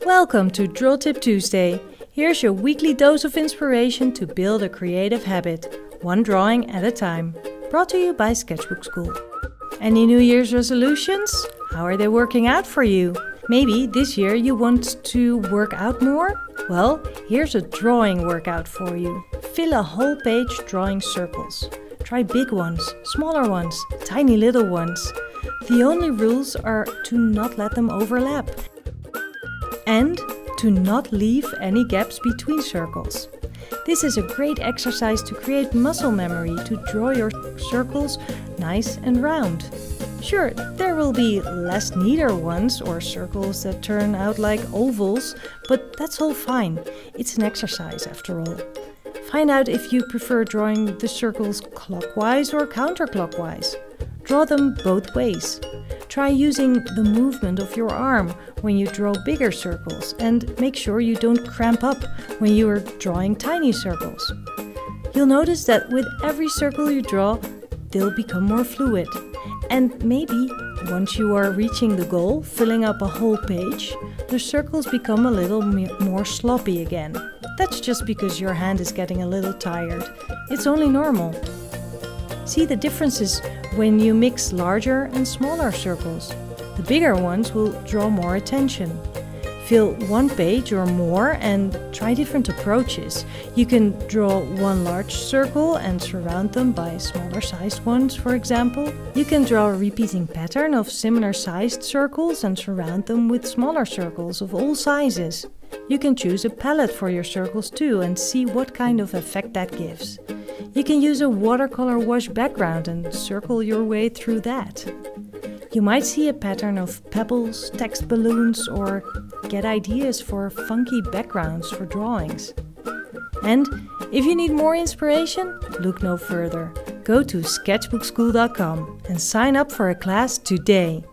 Welcome to Draw Tip Tuesday. Here's your weekly dose of inspiration to build a creative habit, one drawing at a time. Brought to you by Sketchbook School. Any New Year's resolutions? How are they working out for you? Maybe this year you want to work out more? Well, here's a drawing workout for you. Fill a whole page drawing circles. Try big ones, smaller ones, tiny little ones. The only rules are to not let them overlap and to not leave any gaps between circles. This is a great exercise to create muscle memory to draw your circles nice and round. Sure, there will be less neater ones or circles that turn out like ovals, but that's all fine. It's an exercise after all. Find out if you prefer drawing the circles clockwise or counterclockwise. Draw them both ways. Try using the movement of your arm when you draw bigger circles and make sure you don't cramp up when you are drawing tiny circles. You'll notice that with every circle you draw, they'll become more fluid. And maybe once you are reaching the goal, filling up a whole page, the circles become a little more sloppy again. That's just because your hand is getting a little tired. It's only normal. See the differences when you mix larger and smaller circles. The bigger ones will draw more attention. Fill one page or more and try different approaches. You can draw one large circle and surround them by smaller sized ones, for example. You can draw a repeating pattern of similar sized circles and surround them with smaller circles of all sizes. You can choose a palette for your circles too and see what kind of effect that gives. You can use a watercolor wash background and circle your way through that. You might see a pattern of pebbles, text balloons, or get ideas for funky backgrounds for drawings. And if you need more inspiration, look no further. Go to sketchbookschool.com and sign up for a class today.